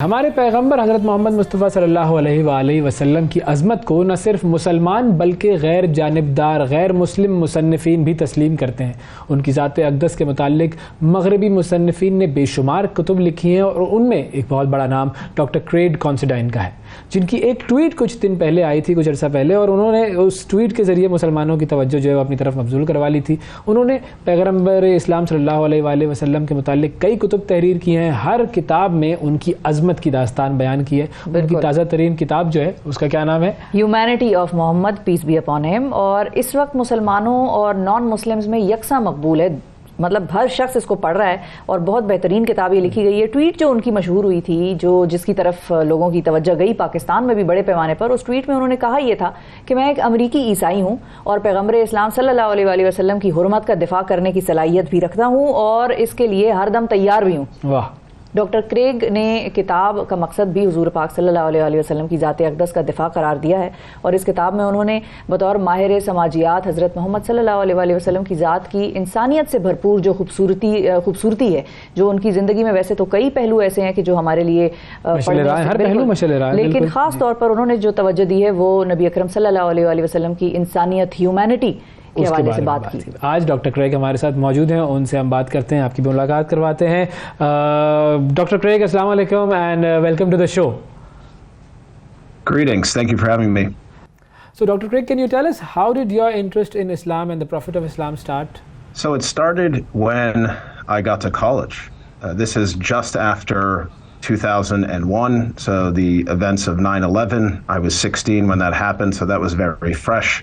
हमारे पैगंबर हज़रत मोहम्मद मुस्तफ़ा सल्लल्लाहु अलैहि वसल्लम की अज़मत को न सिर्फ मुसलमान बल्कि गैर जानिबदार गैर मुस्लिम मुसन्निफ़ीन भी तस्लीम करते हैं। उनकी ज़ात अक़दस के मुताल्लिक़ मग़रिबी मुसन्निफ़ीन ने बेशुमार कुतुब लिखी हैं और उनमें एक बहुत बड़ा नाम डॉक्टर क्रेग कॉन्सिडाइन का है, जिनकी एक ट्वीट कुछ दिन पहले आई थी, कुछ अर्सा पहले, और उन्होंने उस ट्वीट के ज़रिए मुसलमानों की तवज्जो जो है अपनी तरफ मबज़ूल करवा ली थी। उन्होंने पैगंबर इस्लाम सल्लल्लाहु अलैहि वसल्लम के मुताल्लिक़ कई कुतुब तहरीर की हैं। हर किताब में उनकी अज़मत की दास्तान बयान की है। उनकी ताज़ा तरीन किताब जो है उसका क्या नाम है? Humanity of Mohammad, peace be upon him. और इस वक्त मुसलमानों और नॉन मुस्लिम्स में यकसा मकबूल है, मतलब हर शख्स इसको पढ़ रहा है और बहुत बेहतरीन किताब ये लिखी गई है। ट्वीट जो उनकी मशहूर हुई थी, जिसकी तरफ लोगों की तवज्जो गई पाकिस्तान में भी बड़े पैमाने पर, उस ट्वीट में उन्होंने कहा यह था कि मैं एक अमरीकी ईसाई हूँ और पैगंबर इस्लाम सल्लल्लाहु अलैहि वसल्लम की हुर्मत का दिफा करने की सलाहियत भी रखता हूँ और इसके लिए हरदम तैयार भी हूँ। वाह। डॉक्टर क्रेग ने किताब का मकसद भी हुजूर पाक सल्लल्लाहु अलैहि वसल्लम की ज़ात अक़दस का दिफा करार दिया है और इस किताब में उन्होंने बतौर माहिर समाजियात हज़रत मोहम्मद सल्लल्लाहु अलैहि वसल्लम की ज़ात की इंसानियत से भरपूर जो खूबसूरती है, जो उनकी ज़िंदगी में वैसे तो कई पहलू ऐसे हैं कि जो हमारे लिए लेकिन ख़ास तौर पर उन्होंने जो तवज्जो दी है वो नबी अकरम सल्लल्लाहु अलैहि वसल्लम की इंसानियत, ह्यूमैनिटी के हवाले से बात की। आज डॉक्टर क्रेग हमारे साथ मौजूद हैं, उनसे हम बात करते हैं, आपकी भी मुलाकात करवाते हैं। डॉक्टर क्रेग, अस्सलाम वालेकुम and welcome to the show. Greetings, thank you for having me. So Dr. Craig, can you tell us how did your interest in Islam and the Prophet of Islam start? So it started when I got to college. This is just after 2001, so the events of 9/11. I was 16 when that happened, so that was very fresh.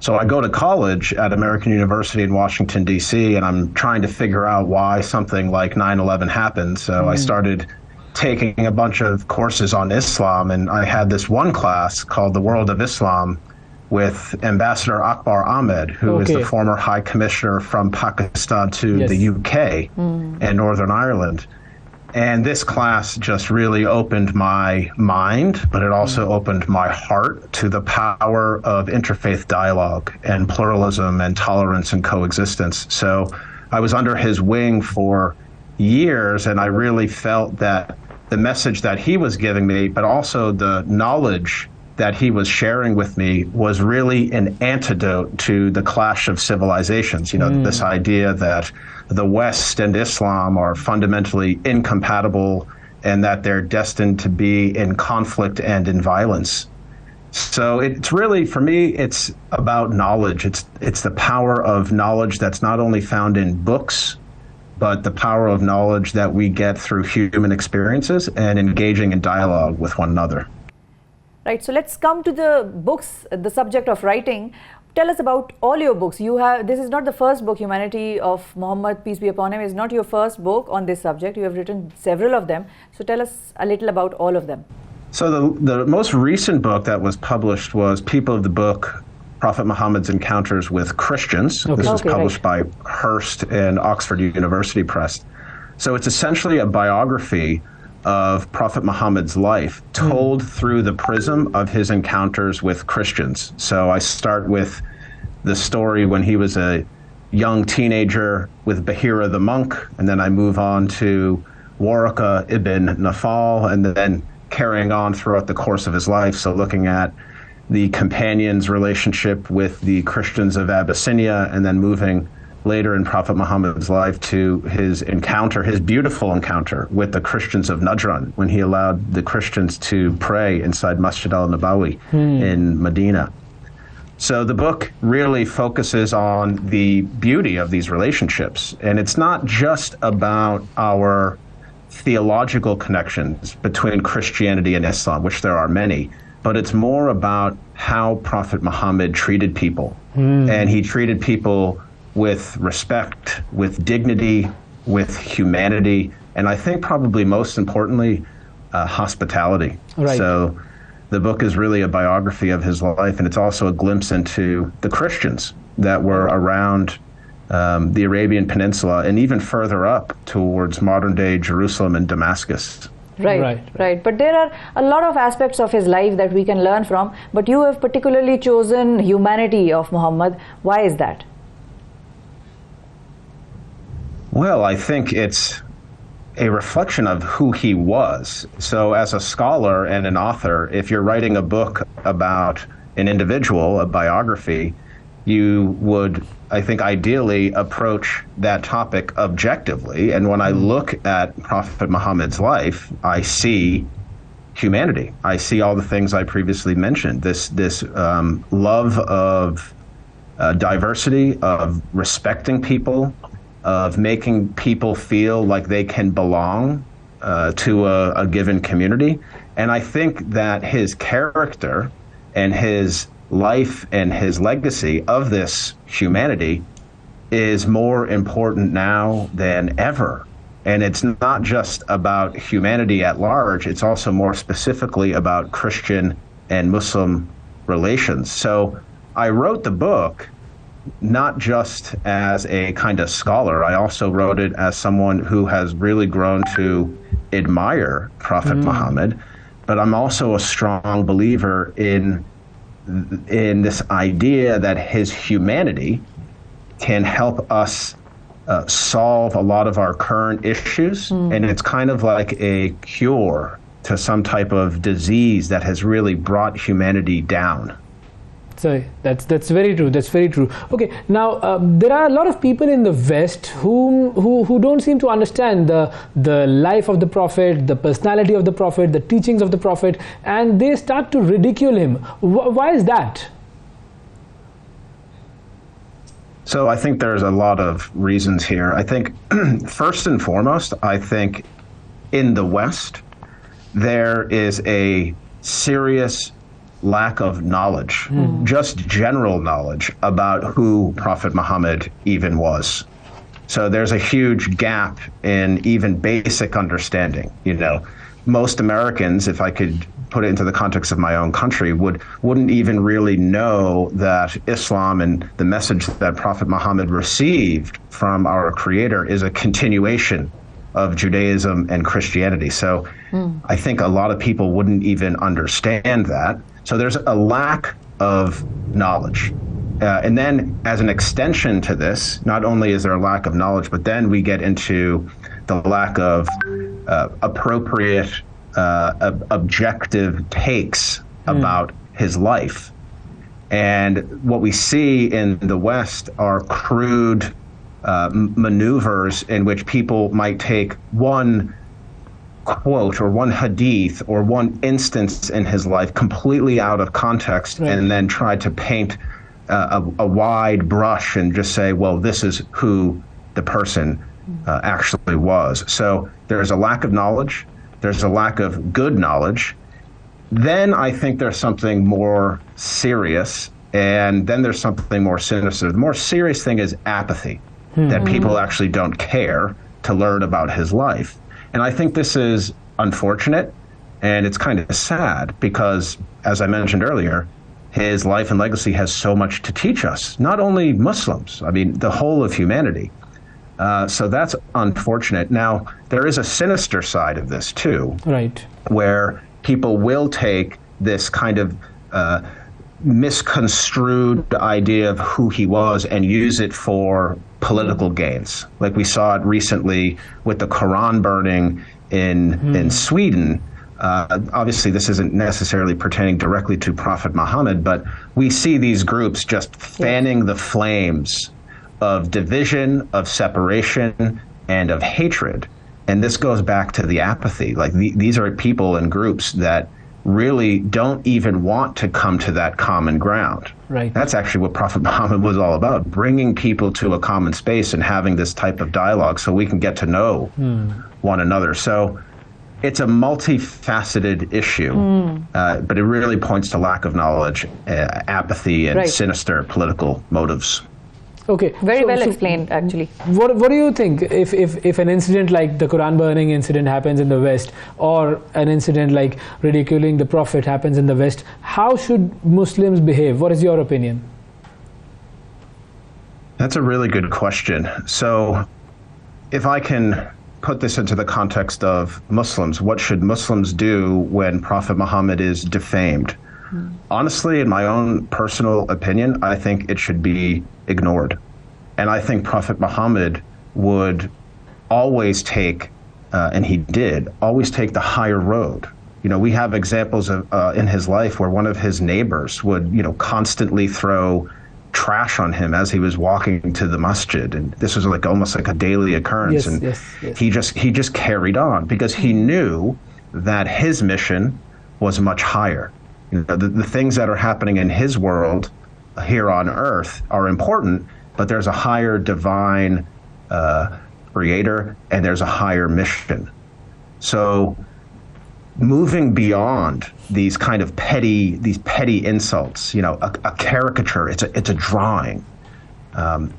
So I go to college at American University in Washington, D.C., and I'm trying to figure out why something like 9/11 happened. So I started taking a bunch of courses on Islam, and I had this one class called The World of Islam with Ambassador Akbar Ahmed, who is the former High Commissioner from Pakistan to the UK and Northern Ireland. And this class just really opened my mind, but it also opened my heart to the power of interfaith dialogue and pluralism and tolerance and coexistence. So I was under his wing for years, and I really felt that the message that he was giving me, but also the knowledge that he was sharing with me, was really an antidote to the clash of civilizations. You know, this idea that the West and Islam are fundamentally incompatible and that they're destined to be in conflict and in violence. So it's really, for me, it's about knowledge. It's the power of knowledge that's not only found in books, but the power of knowledge that we get through human experiences and engaging in dialogue with one another. Right, so let's come to the books, the subject of writing. Tell us about all your books. You have, this is not the first book, Humanity of Muhammad, peace be upon him, is not your first book on this subject. You have written several of them. So tell us a little about all of them. So the most recent book that was published was People of the Book, Prophet Muhammad's Encounters with Christians. This was published by Hearst and Oxford University Press. So it's essentially a biography of Prophet Muhammad's life told through the prism of his encounters with Christians. So I start with the story when he was a young teenager with Bahira the monk, and then I move on to Waraka ibn Nafal, and then carrying on throughout the course of his life. So looking at the companion's relationship with the Christians of Abyssinia, and then moving later in Prophet Muhammad's life to his encounter, his beautiful encounter with the Christians of Najran, when he allowed the Christians to pray inside Masjid al-Nabawi in Medina. So the book really focuses on the beauty of these relationships. And it's not just about our theological connections between Christianity and Islam, which there are many, but it's more about how Prophet Muhammad treated people. And he treated people with respect, with dignity, with humanity, and I think probably most importantly, hospitality. Right. So the book is really a biography of his life, and it's also a glimpse into the Christians that were around the Arabian Peninsula and even further up towards modern-day Jerusalem and Damascus. Right. But there are a lot of aspects of his life that we can learn from, but you have particularly chosen humanity of Muhammad. Why is that? Well, I think a reflection of who he was. So as a scholar and an author, if you're writing a book about an individual, a biography, you would, I think, ideally approach that topic objectively. And when I look at Prophet Muhammad's life, I see humanity. I see all the things I previously mentioned, this love of diversity, of respecting people, of making people feel like they can belong to a given community. And I think that his character and his life and his legacy of this humanity is more important now than ever. And it's not just about humanity at large, it's also more specifically about Christian and Muslim relations. So I wrote the book not just as a kind of scholar, I also wrote it as someone who has really grown to admire Prophet Muhammad, but I'm also a strong believer in this idea that his humanity can help us solve a lot of our current issues, and it's kind of like a cure to some type of disease that has really brought humanity down. So that's very true. That's very true. Okay, now there are a lot of people in the West who don't seem to understand the life of the Prophet, the personality of the Prophet, the teachings of the Prophet, and they start to ridicule him. Why is that? So I think there's a lot of reasons here. I think first and foremost, I think in the West there is a serious lack of knowledge, just general knowledge about who Prophet Muhammad even was. So there's a huge gap in even basic understanding. You know, most Americans, if I could put it into the context of my own country, wouldn't even really know that Islam and the message that Prophet Muhammad received from our Creator is a continuation of Judaism and Christianity. So I think a lot of people wouldn't even understand that. So there's a lack of knowledge. And then as an extension to this, not only is there a lack of knowledge, but then we get into the lack of appropriate, objective takes about his life. And what we see in the West are crude maneuvers in which people might take one quote or one hadith or one instance in his life completely out of context, and then try to paint a wide brush and just say, well, this is who the person actually was. So there's a lack of knowledge. There's a lack of good knowledge. Then I think there's something more serious, and then there's something more sinister. The more serious thing is apathy, that people actually don't care to learn about his life. And I think this is unfortunate, and it's kind of sad because, as I mentioned earlier, his life and legacy has so much to teach us, not only Muslims, I mean, the whole of humanity. So that's unfortunate. Now, there is a sinister side of this too, right, where people will take this kind of misconstrued idea of who he was and use it for political gains. Like we saw it recently with the Quran burning in Sweden. Obviously, this isn't necessarily pertaining directly to Prophet Muhammad, but we see these groups just fanning the flames of division, of separation, and of hatred. And this goes back to the apathy. Like these are people and groups that really don't even want to come to that common ground. Right. That's actually what Prophet Muhammad was all about, bringing people to a common space and having this type of dialogue so we can get to know one another. So it's a multifaceted issue, but it really points to lack of knowledge, apathy, and sinister political motives. Okay. Very well explained, actually. What do you think if an incident like the Quran burning incident happens in the West, or an incident like ridiculing the Prophet happens in the West? How should Muslims behave? What is your opinion? That's a really good question. So if I can put this into the context of Muslims, what should Muslims do when Prophet Muhammad is defamed? Honestly, in my own personal opinion, I think it should be ignored. And I think Prophet Muhammad would always take and he did, always take the higher road. We have examples of in his life where one of his neighbors would, constantly throw trash on him as he was walking to the masjid, and this was almost like a daily occurrence. Yes. He just carried on because he knew that his mission was much higher. The things that are happening in his world here on earth are important, but there's a higher divine creator, and there's a higher mission. So moving beyond these kind of petty insults, a caricature, it's a drawing.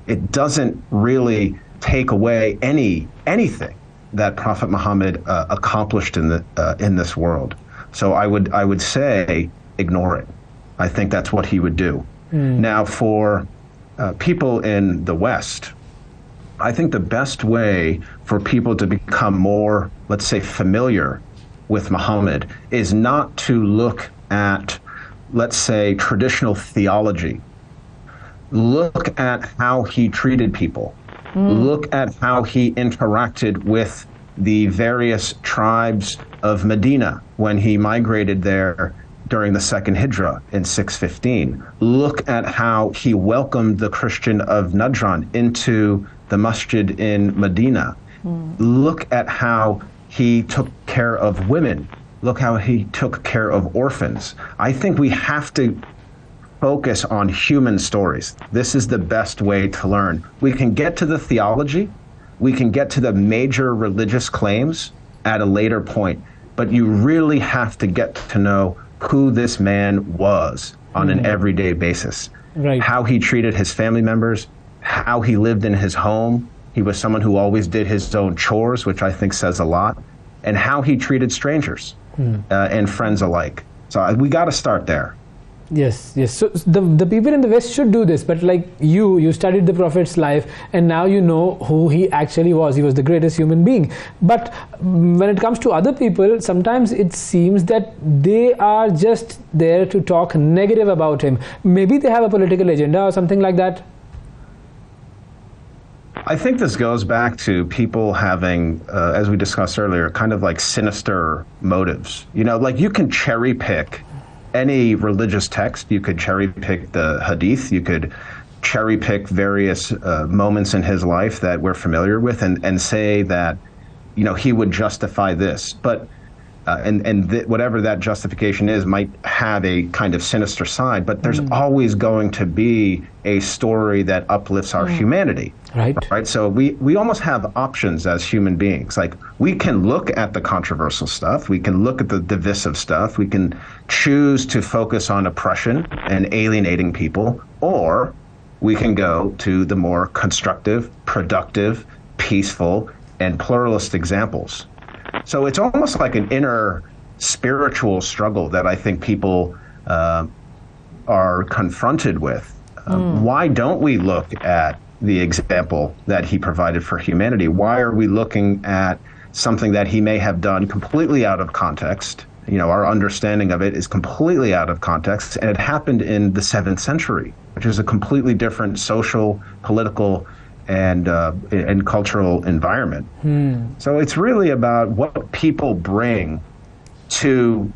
It doesn't really take away anything that Prophet Muhammad accomplished in this world. So I would say ignore it. I think that's what he would do. Now, for people in the West, I think the best way for people to become more, let's say, familiar with Muhammad is not to look at, let's say, traditional theology. Look at how he treated people. Look at how he interacted with the various tribes of Medina when he migrated there during the second Hijrah in 615. Look at how he welcomed the Christian of Najran into the masjid in Medina. Look at how he took care of women. Look how he took care of orphans. I think we have to focus on human stories. This is the best way to learn. We can get to the theology, we can get to the major religious claims at a later point, but you really have to get to know who this man was on an everyday basis. Right. How he treated his family members, how he lived in his home. He was someone who always did his own chores, which I think says a lot, and how he treated strangers and friends alike. So we got to start there. Yes. So the people in the West should do this, but like you studied the Prophet's life, and now you know who he actually was. He was the greatest human being. But when it comes to other people, sometimes it seems that they are just there to talk negative about him. Maybe they have a political agenda or something like that. I think this goes back to people having, as we discussed earlier, kind of like sinister motives. Like you can cherry pick any religious text. You could cherry pick the hadith. You could cherry pick various moments in his life that we're familiar with and say that, he would justify this. But whatever that justification is might have a kind of sinister side, but there's always going to be a story that uplifts our humanity. Right. So we almost have options as human beings. Like we can look at the controversial stuff, we can look at the divisive stuff, we can choose to focus on oppression and alienating people, or we can go to the more constructive, productive, peaceful, and pluralist examples. So it's almost like an inner spiritual struggle that I think people are confronted with. Why don't we look at the example that he provided for humanity? Why are we looking at something that he may have done completely out of context? Our understanding of it is completely out of context, and it happened in the 7th century, which is a completely different social, political, and cultural environment. So it's really about what people bring to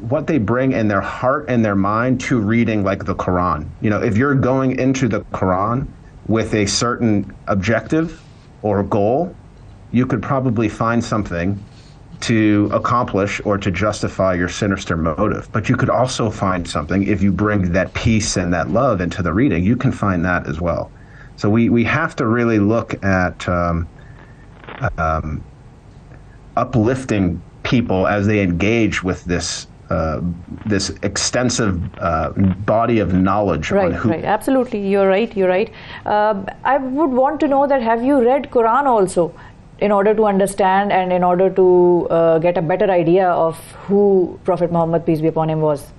what they bring in their heart and their mind to reading like the Quran. If you're going into the Quran with a certain objective or goal, you could probably find something to accomplish or to justify your sinister motive. But you could also find something, if you bring that peace and that love into the reading, you can find that as well. So we have to really look at uplifting people as they engage with this extensive body of knowledge. Right. Absolutely, you're right. I would want to know that, have you read Quran also in order to understand and in order to get a better idea of who Prophet Muhammad, peace be upon him, was?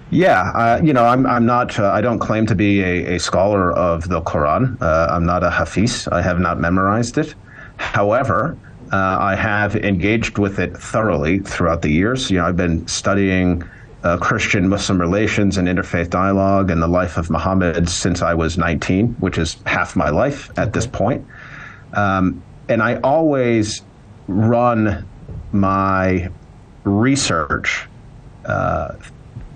Yeah, I'm not. I don't claim to be a scholar of the Quran. I'm not a hafiz. I have not memorized it. However, I have engaged with it thoroughly throughout the years. I've been studying Christian-Muslim relations and interfaith dialogue and the life of Muhammad since I was 19, which is half my life at this point. And I always run my research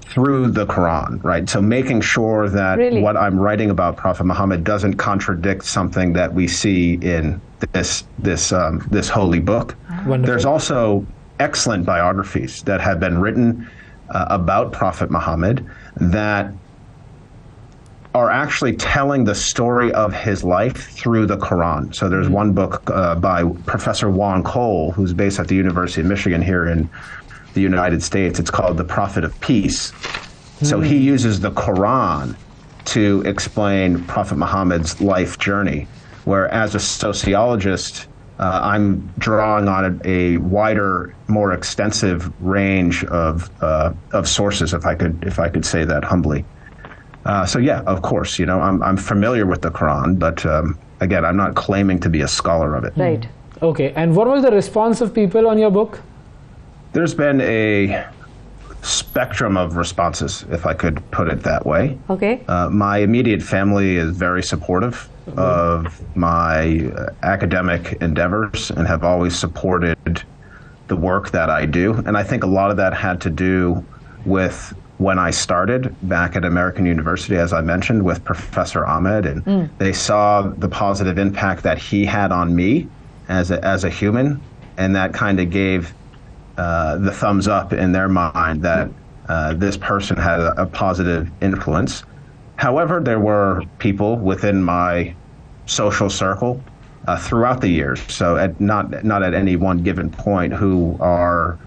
through the Quran, right? So making sure that what I'm writing about Prophet Muhammad doesn't contradict something that we see in this holy book. Wonderful. There's also excellent biographies that have been written about Prophet Muhammad that are actually telling the story of his life through the Quran. So there's one book by Professor Juan Cole, who's based at the University of Michigan here in the United States. It's called The Prophet of Peace. So he uses the Quran to explain Prophet Muhammad's life journey, where as a sociologist, I'm drawing on a wider, more extensive range of sources, if I could say that humbly. So yeah, of course, I'm familiar with the Quran, but again, I'm not claiming to be a scholar of it. Right. Okay, and what was the response of people on your book? There's been a spectrum of responses, if I could put it that way. Okay. My immediate family is very supportive of my academic endeavors and have always supported the work that I do. And I think a lot of that had to do with when I started back at American University, as I mentioned, with Professor Ahmed, and they saw the positive impact that he had on me as a human, and that kind of gave the thumbs up in their mind that this person had a positive influence. However, there were people within my social circle throughout the years, so not at any one given point, who are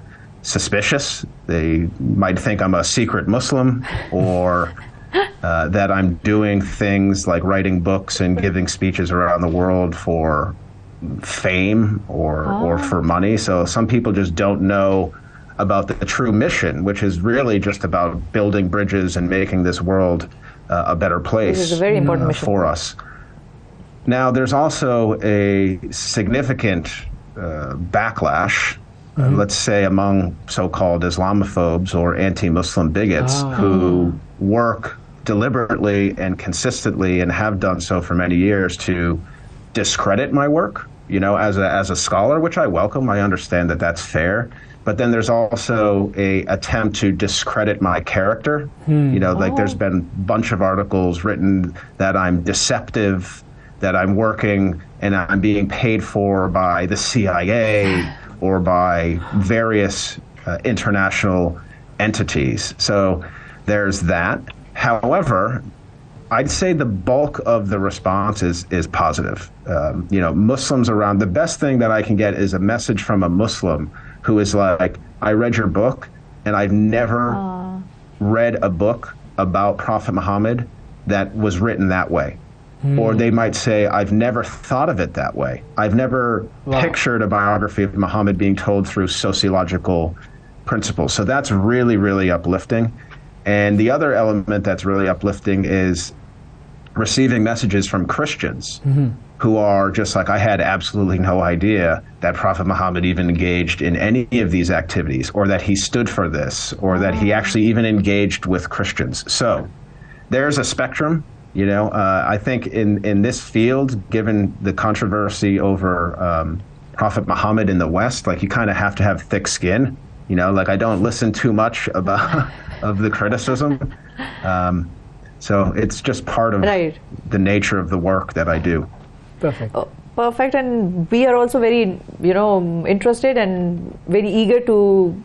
suspicious. They might think I'm a secret Muslim, or that I'm doing things like writing books and giving speeches around the world for fame or for money. So some people just don't know about the true mission, which is really just about building bridges and making this world a better place. This is a very important mission for us. Now, there's also a significant backlash, let's say, among so-called Islamophobes or anti-Muslim bigots who work deliberately and consistently, and have done so for many years, to discredit my work, as a scholar, which I welcome. I understand that that's fair. But then there's also a attempt to discredit my character. Like there's been a bunch of articles written that I'm deceptive, that I'm working and I'm being paid for by the CIA or by various international entities. So there's that. However, I'd say the bulk of the response is positive. Muslims around, the best thing that I can get is a message from a Muslim who is like, I read your book and I've never read a book about Prophet Muhammad that was written that way. Or they might say, I've never thought of it that way. I've never pictured a biography of Muhammad being told through sociological principles. So that's really, really uplifting. And the other element that's really uplifting is receiving messages from Christians who are just like, I had absolutely no idea that Prophet Muhammad even engaged in any of these activities, or that he stood for this, or that he actually even engaged with Christians. So there's a spectrum. I think in this field, given the controversy over Prophet Muhammad in the West, like, you kind of have to have thick skin. Like, I don't listen too much of the criticism. So it's just part of the nature of the work that I do. Perfect. Perfect. And we are also very, interested and very eager to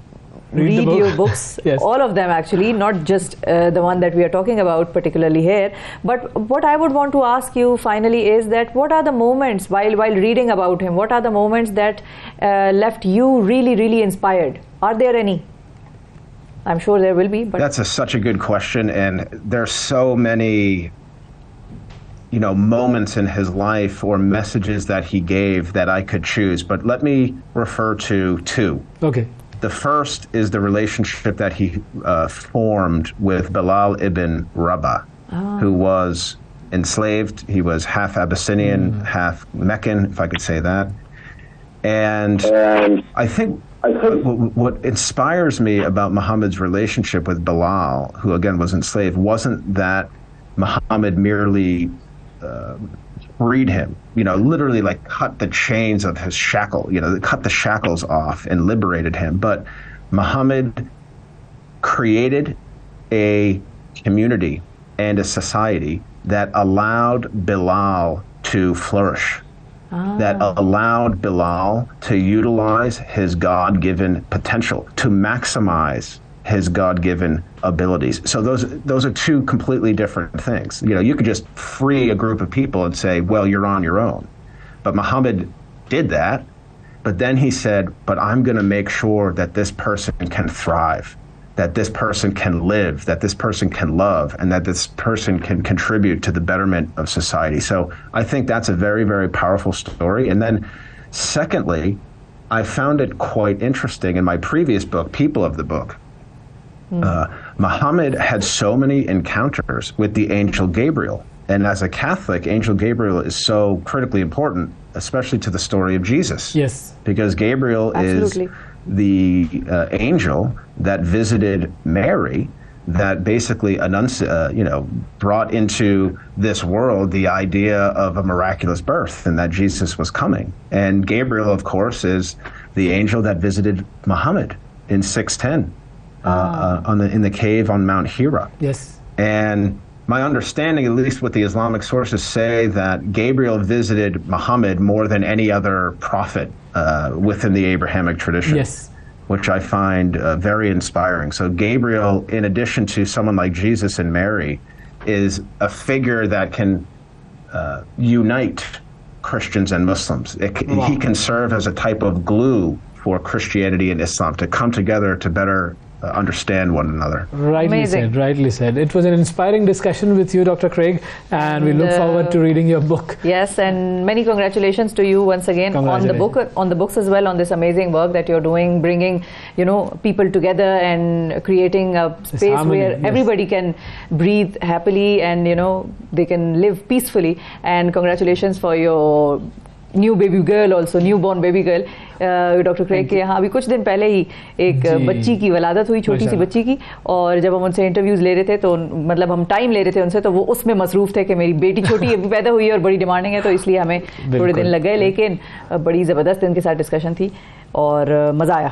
read your books, Yes. all of them actually, not just the one that we are talking about particularly here. But what I would want to ask you finally is that what are the moments while reading about him, what are the moments that left you really, really inspired? Are there any? I'm sure there will be. But that's such a good question, and there's so many moments in his life or messages that he gave that I could choose, but let me refer to two. Okay. The first is the relationship that he formed with Bilal ibn Rabah, who was enslaved. He was half Abyssinian, half Meccan, if I could say that. And I think what inspires me about Muhammad's relationship with Bilal, who again was enslaved, wasn't that Muhammad merely freed him, literally like cut the chains of his shackle, cut the shackles off and liberated him. But Muhammad created a community and a society that allowed Bilal to flourish, that allowed Bilal to utilize his God-given potential, to maximize his God-given abilities. So those are two completely different things. You could just free a group of people and say, well, you're on your own. But Muhammad did that, but then he said, but I'm going to make sure that this person can thrive, that this person can live, that this person can love, and that this person can contribute to the betterment of society. So I think that's a very, very powerful story. And then secondly, I found it quite interesting in my previous book, People of the Book. Muhammad had so many encounters with the angel Gabriel. And as a Catholic, angel Gabriel is so critically important, especially to the story of Jesus. Yes. Because Gabriel Absolutely. is the angel that visited Mary, that basically brought into this world the idea of a miraculous birth and that Jesus was coming. And Gabriel, of course, is the angel that visited Muhammad in 610 in the cave on Mount Hira. Yes. And my understanding, at least what the Islamic sources say, that Gabriel visited Muhammad more than any other prophet within the Abrahamic tradition. Yes. Which I find very inspiring. So Gabriel, in addition to someone like Jesus and Mary, is a figure that can unite Christians and Muslims. He can serve as a type of glue for Christianity and Islam to come together to better understand one another. Rightly said. It was an inspiring discussion with you, Dr. Craig, and we look forward to reading your book. Yes, and many congratulations to you once again on the books as well, on this amazing work that you're doing, bringing people together and creating a space where everybody can breathe happily and they can live peacefully. And congratulations for your newborn baby girl. Doctor Craig के यहाँ अभी कुछ दिन पहले ही एक बच्ची की वलादत हुई, छोटी सी बच्ची की, और जब हम उनसे इंटरव्यूज़ ले रहे थे तो मतलब हम टाइम ले रहे थे उनसे, तो वो उसमें मसरूफ़ थे कि मेरी बेटी छोटी अभी पैदा हुई है और बड़ी डिमांडिंग है, तो इसलिए हमें थोड़े दिन लग गए, लेकिन बड़ी ज़बरदस्त इनके साथ डिस्कशन थी और मज़ा आया।